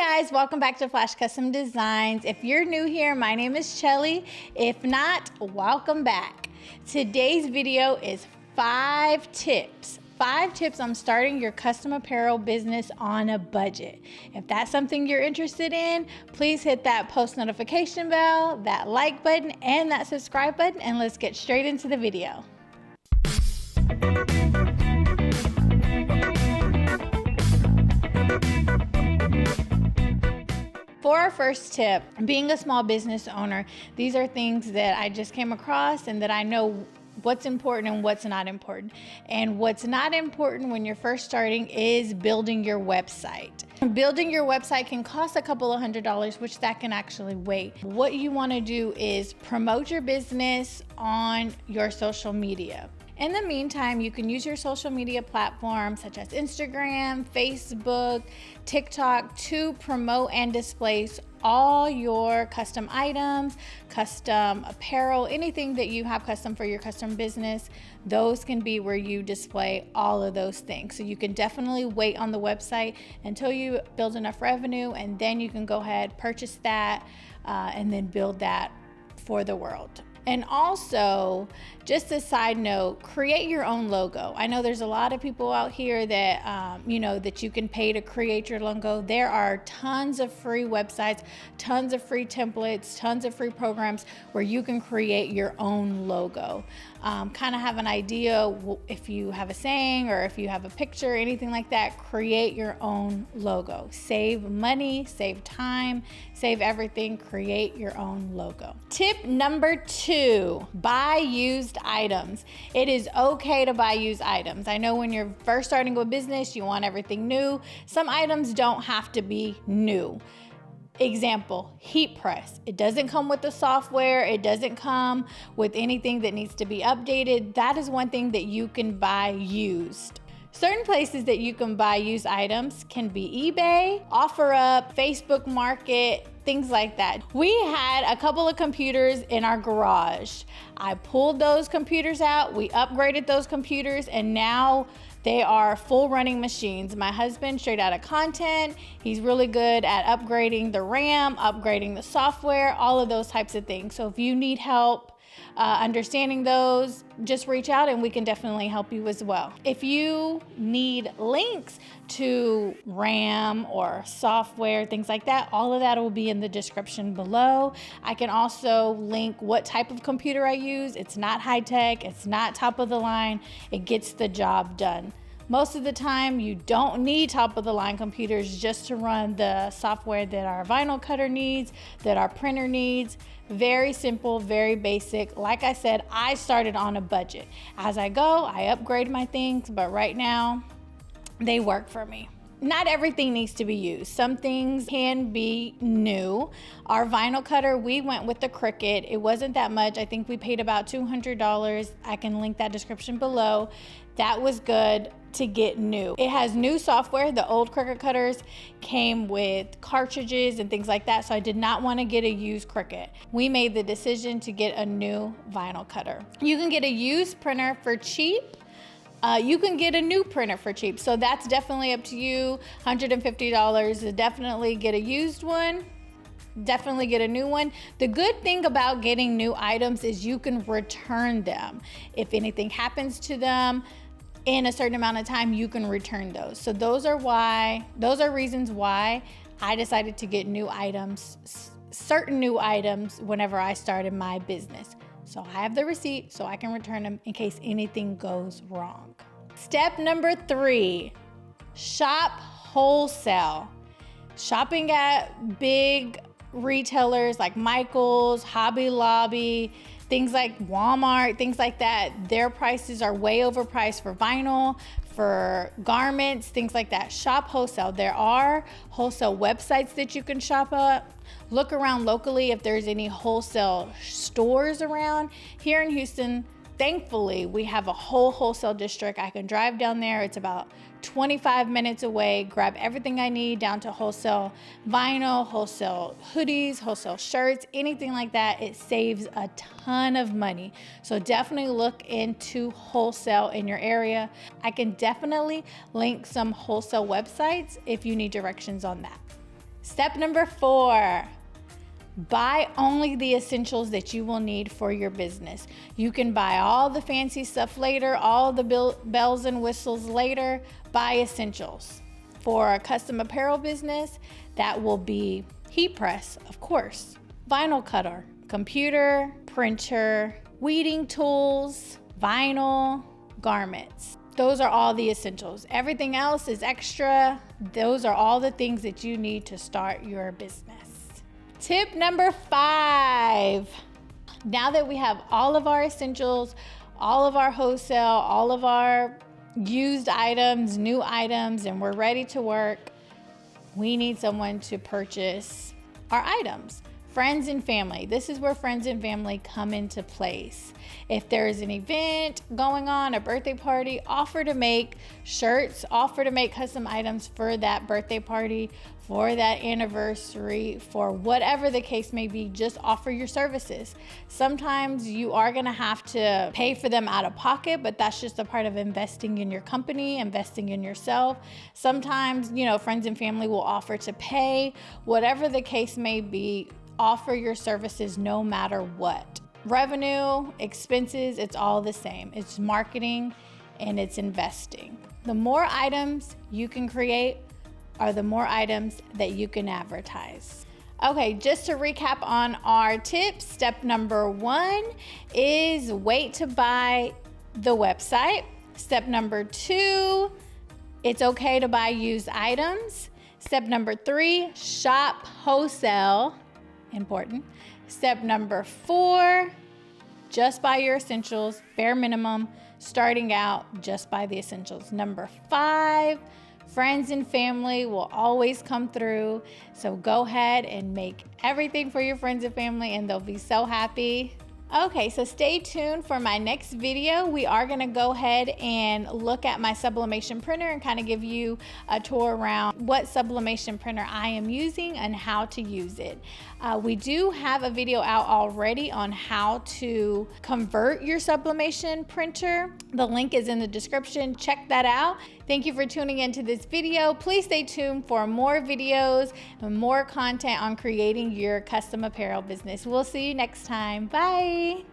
guys, welcome back to Flash Custom Designs. If you're new here, my name is Shelly. If not, welcome back. Today's video is 5 tips. 5 tips on starting your custom apparel business on a budget. If that's something you're interested in, please hit that post notification bell, that like button, and that subscribe button, and let's get straight into the video. For our first tip, being a small business owner, these are things that I just came across and that I know what's important and what's not important. And what's not important when you're first starting is building your website. Building your website can cost a couple of $100s, which that can actually wait. What you want to do is promote your business on your social media. In the meantime, you can use your social media platforms such as Instagram, Facebook, TikTok to promote and display all your custom items, custom apparel, anything that you have custom for your custom business. Those can be where you display all of those things. So you can definitely wait on the website until you build enough revenue, and then you can go ahead, purchase that, and then build that for the world. And also, just a side note, create your own logo. I know there's a lot of people out here that, that you can pay to create your logo. There are tons of free websites, tons of free templates, tons of free programs where you can create your own logo. Kind of have an idea if you have a saying or if you have a picture, anything like that, create your own logo. Save money, save time, save everything, create your own logo. Tip number 2, buy used items. It is okay to buy used items. I know when you're first starting a business, you want everything new. Some items don't have to be new. Example, heat press. It doesn't come with the software. It doesn't come with anything that needs to be updated. That is one thing that you can buy used. Certain places that you can buy used items can be eBay, OfferUp, Facebook Market, things like that. We had a couple of computers in our garage. I pulled those computers out, we upgraded those computers, and now they are full running machines. My husband, straight out of content, he's really good at upgrading the RAM, upgrading the software, all of those types of things. So if you need help understanding those, just reach out and we can definitely help you as well. If you need links to RAM or software, things like that, all of that will be in the description below. I can also link what type of computer I use. It's not high tech, it's not top of the line, it gets the job done. Most of the time, you don't need top of the line computers just to run the software that our vinyl cutter needs, that our printer needs. Very simple, very basic. Like I said, I started on a budget. As I go, I upgrade my things, but right now, they work for me. Not everything needs to be used. Some things can be new. Our vinyl cutter, we went with the Cricut. It wasn't that much. I think we paid about $200. I can link that description below. That was good to get new. It has new software. The old Cricut cutters came with cartridges and things like that, so I did not want to get a used Cricut. We made the decision to get a new vinyl cutter. You can get a used printer for cheap. You can get a new printer for cheap. So that's definitely up to you. $150 to definitely get a used one. Definitely get a new one. The good thing about getting new items is you can return them. If anything happens to them in a certain amount of time, you can return those. So those are reasons why I decided to get new items, certain new items whenever I started my business. So I have the receipt so I can return them in case anything goes wrong. Step number 3, shop wholesale. Shopping at big retailers like Michael's, Hobby Lobby, things like Walmart, things like that, their prices are way overpriced for vinyl, for garments, things like that. Shop wholesale. There are wholesale websites that you can shop at. Look around locally if there's any wholesale stores around. Here in Houston, thankfully, we have a whole wholesale district. I can drive down there. It's about 25 minutes away, grab everything I need down to wholesale vinyl, wholesale hoodies, wholesale shirts, anything like that. It saves a ton of money. So definitely look into wholesale in your area. I can definitely link some wholesale websites if you need directions on that. Step number 4, buy only the essentials that you will need for your business. You can buy all the fancy stuff later, all the bells and whistles later. Buy essentials. For a custom apparel business, that will be heat press, of course, vinyl cutter, computer, printer, weeding tools, vinyl, garments. Those are all the essentials. Everything else is extra. Those are all the things that you need to start your business. Tip number 5. Now that we have all of our essentials, all of our wholesale, all of our used items, new items, and we're ready to work, we need someone to purchase our items. Friends and family. This is where friends and family come into place. If there is an event going on, a birthday party, offer to make shirts, offer to make custom items for that birthday party, for that anniversary, for whatever the case may be. Just offer your services. Sometimes you are going to have to pay for them out of pocket, but that's just a part of investing in your company, investing in yourself. Sometimes, friends and family will offer to pay. Whatever the case may be, offer your services no matter what. Revenue, expenses, it's all the same. It's marketing and it's investing. The more items you can create are the more items that you can advertise. Okay, just to recap on our tips, step number 1 is wait to buy the website. Step number 2, it's okay to buy used items. Step number 3, shop wholesale. Important. Step number 4, just buy your essentials, bare minimum. Starting out, just buy the essentials. Number 5, friends and family will always come through. So go ahead and make everything for your friends and family and they'll be so happy. Okay, so stay tuned for my next video. We are gonna go ahead and look at my sublimation printer and kind of give you a tour around what sublimation printer I am using and how to use it. We do have a video out already on how to convert your sublimation printer. The link is in the description. Check that out. Thank you for tuning into this video. Please stay tuned for more videos and more content on creating your custom apparel business. We'll see you next time. Bye.